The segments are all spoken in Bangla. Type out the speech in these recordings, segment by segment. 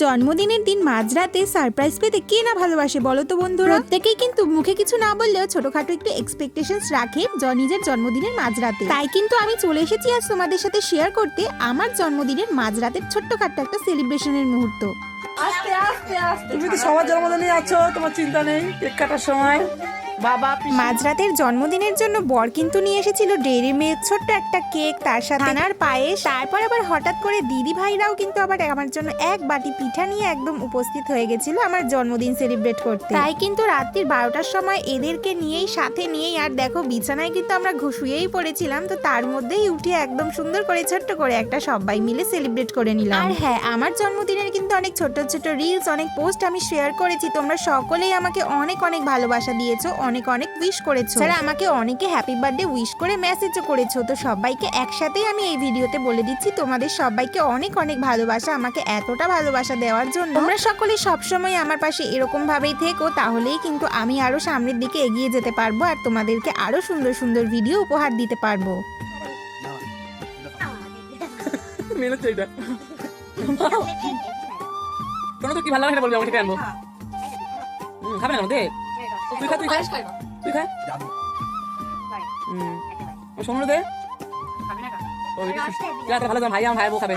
জন্মদিনের দিন মাঝরাতে সারপ্রাইজ পেতে কে না ভালোবাসে বলো তো বন্ধুরা। প্রত্যেকেই কিন্তু মুখে কিছু না বললেও ছোটখাটো একটু এক্সপেকটেশনস রাখে নিজের জন্মদিনের মাঝরাতে। তাই কিন্তু আমি চলে এসেছি আজ তোমাদের সাথে শেয়ার করতে আমার জন্মদিনের মাঝরাতের ছোট্টখাট্ট একটা সেলিব্রেশনের মুহূর্ত। আস্তে আস্তে আস্তে তুমি তো সবার জন্মদিনে আছো, তোমার চিন্তা নেই। কেক কাটার সময় বাবা মাঝরাতের জন্মদিনের জন্য বর কিন্তু নিয়ে এসেছিল ডেইরি মিল্ক ছোট্ট একটা কেক, তার সাথে ছানার পায়েস। তারপর আবার হঠাৎ করে দিদি ভাইরাও কিন্তু আবার আমার জন্য এক বাটি পিঠা নিয়ে একদম উপস্থিত হয়ে গেছিল আমার জন্মদিন সেলিব্রেট করতে। তাই কিন্তু রাত্রির 12টার সময় এদেরকে নিয়েই সাথে নিয়েই আর দেখো বিছানায় কিন্তু আমরা শুয়েই পড়েছিলাম। তো তার মধ্যেই উঠে একদম সুন্দর করে ছোট্ট করে একটা সবাই মিলে সেলিব্রেট করে নিলাম। আর হ্যাঁ, আমার জন্মদিনের কিন্তু অনেক ছোট ছোট রিলস, অনেক পোস্ট আমি শেয়ার করেছি। তোমরা সকলেই আমাকে অনেক অনেক ভালোবাসা দিয়েছো, অনেক অনেক উইশ করেছো। যারা আমাকে অনেকে হ্যাপি বার্থডে উইশ করে মেসেজও করেছো। তো সবাইকে একসাথেই আমি এই ভিডিওতে বলে দিচ্ছি তোমাদের সবাইকে অনেক অনেক ভালোবাসা, আমাকে এতটা ভালোবাসা দেওয়ার জন্য। তোমরা সকলে সবসময় আমার পাশে এরকম ভাবেই থেকো, তাহলেই কিন্তু আমি আরো সামনের দিকে এগিয়ে যেতে পারবো আর তোমাদেরকে আরো সুন্দর সুন্দর ভিডিও উপহার দিতে পারবো। তো কি ভালো লাগে বলবি, আমাকে আনবো। খাবে না দে, তুই খা, তুই খা, তুই খা। সোমর দে, ভালো ভাই, আমার ভাই বউ খাবে।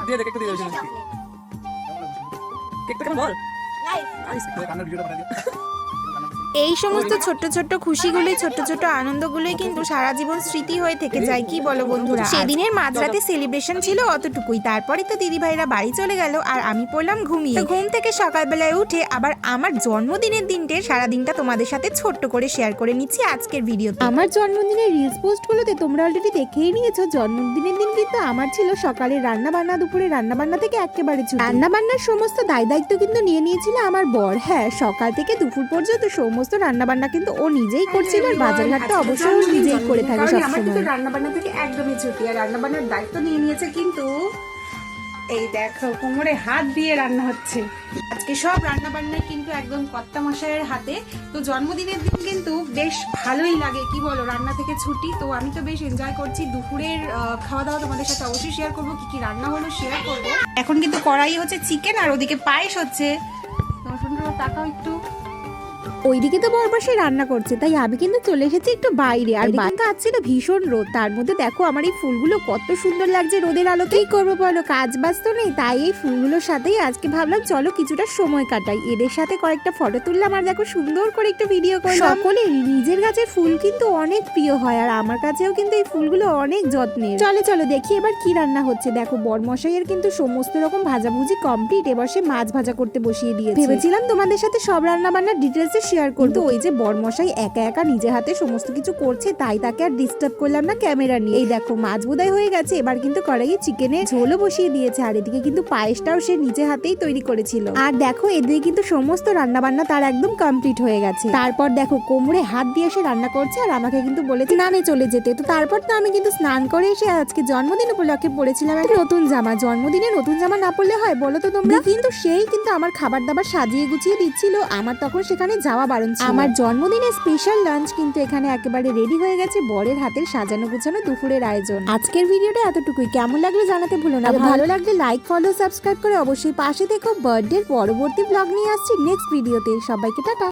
দিয়ে দে, কেকটা দিয়ে দিয়েছিল। কেকটা কেন বল। এই সমস্ত ছোট্ট ছোট্ট খুশিগুলোই, ছোট্ট ছোট্ট আনন্দগুলোই কিন্তু সারা জীবন স্মৃতি হয়ে থেকে যায়, কি বলো বন্ধুরা। সেদিনের মাঝরাতে সেলিব্রেশন ছিল অতটুকুই। তারপরে তো দিদি ভাইরা বাড়ি চলে গেল আর আমি পড়লাম ঘুমিয়ে। ঘুম থেকে সকালবেলায় উঠে আবার আমার জন্মদিনের দিনটার সারাদিনটা তোমাদের সাথে ছোট্ট করে শেয়ার করে নিচ্ছি আজকের ভিডিওতে। আমার জন্মদিনের রিলস পোস্টগুলোতে তোমরা অলরেডি দেখেই নিয়েছো। জন্মদিনের দিন কিন্তু আমার ছিল সকালে রান্না বান্না, দুপুরে রান্না বান্না থেকে একেবারে ছুটি। রান্না বান্নার সমস্ত দায়িত্ব কিন্তু নিয়ে নিয়েছিল আমার বর। হ্যাঁ, সকাল থেকে দুপুর পর্যন্ত সমস্ত রান্না বান্না কিন্তু ও নিজেই করছিল আর বাজারঘাটটা অবশ্যই ও নিজেই করে থাকে সবসময়। রান্না বান্না থেকে একদমই ছুটি, আর রান্না বান্নার দায়িত্ব নিয়ে নিয়েছে কিন্তু এই দেখো কোমরে হাত দিয়ে রান্না হচ্ছে আজকে। সব রান্না বান্নায় কিন্তু একদম কর্তা মশাইয়ের হাতে। তো জন্মদিনের দিন কিন্তু বেশ ভালোই লাগে, কি বলো, রান্না থেকে ছুটি। তো আমি তো বেশ এনজয় করছি। দুপুরের খাওয়া দাওয়া তোমাদের সাথে অবশ্যই শেয়ার করবো, কি কি রান্না হলো শেয়ার করবো। এখন কিন্তু কড়াই হচ্ছে চিকেন আর ওদিকে পায়েস হচ্ছে। সুন্দর তাকাও একটু। ওইদিকে তো বরপাশে রান্না করছে, তাই আমি কিন্তু চলে এসেছি একটু বাইরে। আর বাইরে আজ ছিল ভীষণ রোদ, তার মধ্যে দেখো আমার এই ফুলগুলো কত সুন্দর লাগছে রোদের আলোতে। কি করবো বলো, কাজ বাজ তো নেই, তাই এই ফুলগুলোর সাথেই আজকে ভাবলাম চলো কিছুটা সময় কাটাই। এদের সাথে কয়েকটা ফটো তুললাম আর দেখো সুন্দর করে একটা ভিডিও করলাম। সকলের নিজের গাছের ফুল কিন্তু অনেক প্রিয় হয়, আর আমার কাছেও কিন্তু এই ফুলগুলো অনেক যত্নের। চলো চলো দেখি এবার কি রান্না হচ্ছে। দেখো বরমশাইয়ের কিন্তু সমস্ত রকম ভাজাভুজি কমপ্লিট, এবার সে মাছ ভাজা করতে বসিয়ে দিয়েছে। ভেবেছিলাম তোমাদের সাথে সব রান্না বান্নার ডিটেলসে শেয়ার করবো। ওই যে বরমশাই একা একা নিজে হাতে সমস্ত কিছু করছে, তাই তাকে আর ডিস্টার্ব করলাম না ক্যামেরা নিয়ে। এই দেখো মাছ বোদাই হয়ে গেছে, এবার কিন্তু কড়াইয়ে চিকেনের ঝোলও বসিয়ে দিয়েছে। আর এদিকে কিন্তু পায়েসটাও সে নিজে হাতেই তৈরি করেছিল। আর দেখো এদিকে কিন্তু সমস্ত রান্না বান্না তার একদম কমপ্লিট হয়ে গেছে। তারপর দেখো কোমরে হাত দিয়ে সে রান্না করছে আর আমাকে কিন্তু বলেছে স্নানে চলে যেতে। তো তারপর তো আমি কিন্তু স্নান করে এসে আজকে জন্মদিন উপলক্ষে পরেছিলাম একটা নতুন জামা। জন্মদিনে নতুন জামা না পরলে হয় বলো তো তোমরা। কিন্তু সেই কিন্তু আমার খাবার দাবার সাজিয়ে গুছিয়ে দিচ্ছিল, আমার তখন সেখানে যাওয়া বারণ ছিল। আমার জন্মদিনের স্পেশাল লাঞ্চ কিন্তু এখানে একেবারে রেডি হয়ে গেছে, বরের হাতের সাজানো গুছানো দুপুরের আয়োজন। আজকের ভিডিওটা এতটুকুই, কেমন লাগলো জানাতে ভুলো না। ভালো লাগলে লাইক, ফলো, সাবস্ক্রাইব করে অবশ্যই পাশে থেকো। বার্থডের পরবর্তী ব্লগ নিয়ে আসছি নেক্সট ভিডিওতে। সবাইকে টাটা।